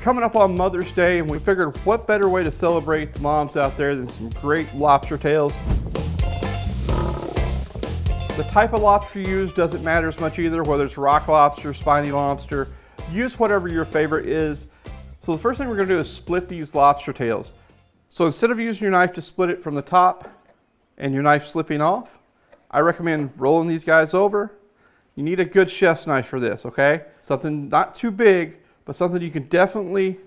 coming up on Mother's Day, and we figured what better way to celebrate the moms out there than some great lobster tails. The type of lobster you use doesn't matter as much either, whether it's rock lobster, spiny lobster. Use whatever your favorite is. So the first thing we're going to do is split these lobster tails. So instead of using your knife to split it from the top and your knife slipping off, I recommend rolling these guys over. You need a good chef's knife for this, okay? Something not too big, but something you can definitely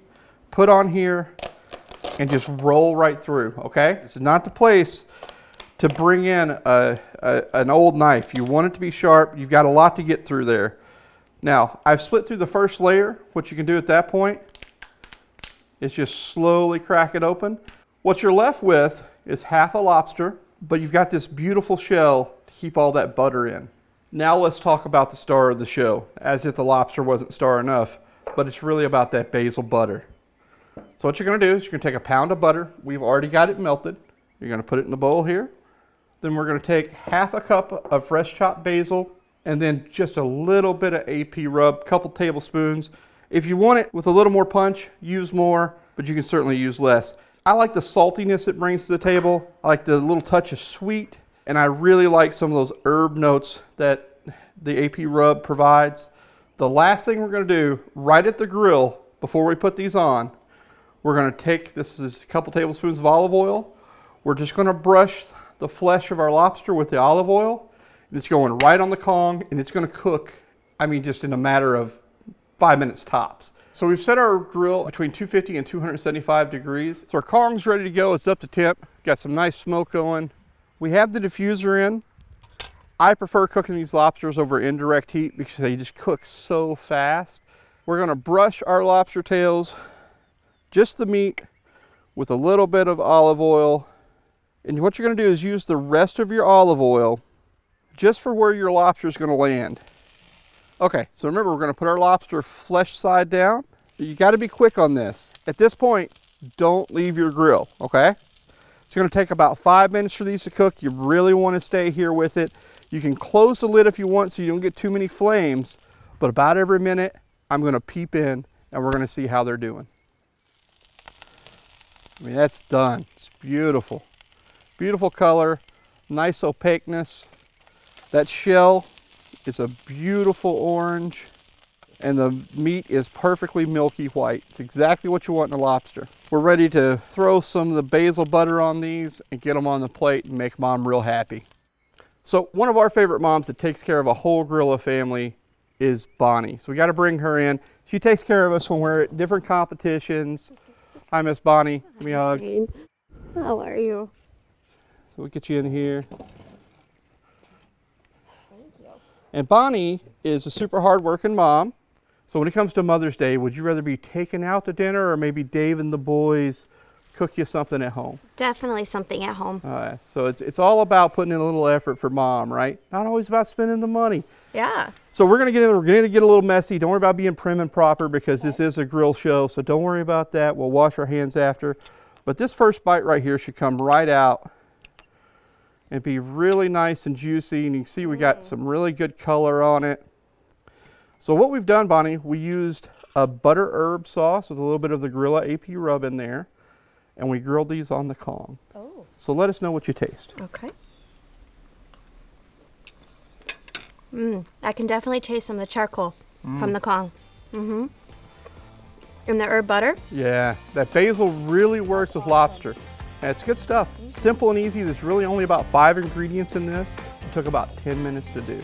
put on here and just roll right through, okay? This is not the place to bring in an old knife. You want it to be sharp. You've got a lot to get through there. Now, I've split through the first layer. What you can do at that point is just slowly crack it open. What you're left with is half a lobster, but you've got this beautiful shell to keep all that butter in. Now let's talk about the star of the show, as if the lobster wasn't star enough, but it's really about that basil butter. So what you're gonna do is you're gonna take a pound of butter. We've already got it melted. You're gonna put it in the bowl here. Then we're gonna take half a cup of fresh chopped basil, and then just a little bit of AP rub, couple tablespoons. If you want it with a little more punch, use more, but you can certainly use less. I like the saltiness it brings to the table. I like the little touch of sweet, and I really like some of those herb notes that the AP rub provides. The last thing we're gonna do right at the grill before we put these on, we're gonna take, this is a couple tablespoons of olive oil. We're just gonna brush the flesh of our lobster with the olive oil. It's going right on the Kong, and it's gonna cook, I mean, just in a matter of 5 minutes tops. So we've set our grill between 250 and 275 degrees. So our Kong's ready to go. It's up to temp. Got some nice smoke going. We have the diffuser in. I prefer cooking these lobsters over indirect heat because they just cook so fast. We're gonna brush our lobster tails, just the meat, with a little bit of olive oil. And what you're gonna do is use the rest of your olive oil just for where your lobster is gonna land. Okay, so remember, we're gonna put our lobster flesh side down. You gotta be quick on this. At this point, don't leave your grill, okay? It's gonna take about 5 minutes for these to cook. You really wanna stay here with it. You can close the lid if you want so you don't get too many flames, but about every minute, I'm gonna peep in and we're gonna see how they're doing. I mean, that's done. It's beautiful. Beautiful color, nice opaqueness. That shell is a beautiful orange, and the meat is perfectly milky white. It's exactly what you want in a lobster. We're ready to throw some of the basil butter on these and get them on the plate and make mom real happy. So one of our favorite moms that takes care of a whole Grilla family is Bonnie. So we got to bring her in. She takes care of us when we're at different competitions. Hi, Miss Bonnie. Give me a hug. How are you? So we'll get you in here. Thank you. And Bonnie is a super hard-working mom. So when it comes to Mother's Day, would you rather be taken out to dinner or maybe Dave and the boys cook you something at home? Definitely something at home. All right. So it's all about putting in a little effort for mom, right? Not always about spending the money. Yeah. So we're gonna get in. We're gonna get a little messy. Don't worry about being prim and proper because this is a grill show. So don't worry about that. We'll wash our hands after. But this first bite right here should come right out and be really nice and juicy. And you can see we got some really good color on it. So what we've done, Bonnie, we used a butter herb sauce with a little bit of the Grilla AP rub in there, and we grilled these on the Kong. Oh. So let us know what you taste. Okay. I can definitely taste some of the charcoal from the Kong. And the herb butter. Yeah, that basil really works with lobster. And it's good stuff. Simple and easy. There's really only about 5 ingredients in this. It took about 10 minutes to do.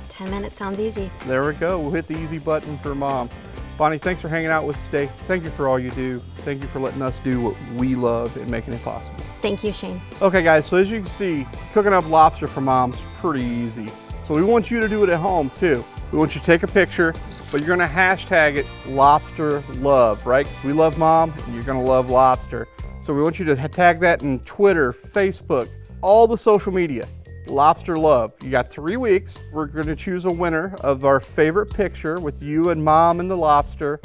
10 minutes sounds easy. There we go. We'll hit the easy button for mom. Bonnie, thanks for hanging out with us today. Thank you for all you do. Thank you for letting us do what we love and making it possible. Thank you, Shane. Okay, guys, so as you can see, cooking up lobster for mom's pretty easy. So we want you to do it at home too. We want you to take a picture, but you're gonna hashtag it lobster love, right? Because we love mom and you're gonna love lobster. So we want you to tag that in Twitter, Facebook, all the social media. Lobster love. You got 3 weeks. We're gonna choose a winner of our favorite picture with you and mom and the lobster,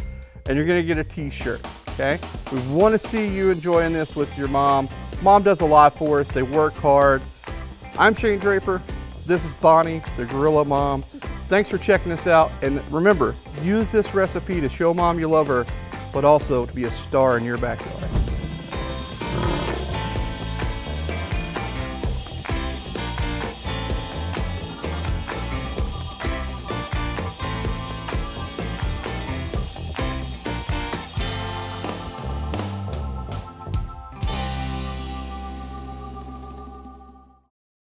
and you're gonna get a t-shirt, okay? We wanna see you enjoying this with your mom. Mom does a lot for us. They work hard. I'm Shane Draper. This is Bonnie, the Grilla Mom. Thanks for checking us out. And remember, use this recipe to show mom you love her but also to be a star in your backyard.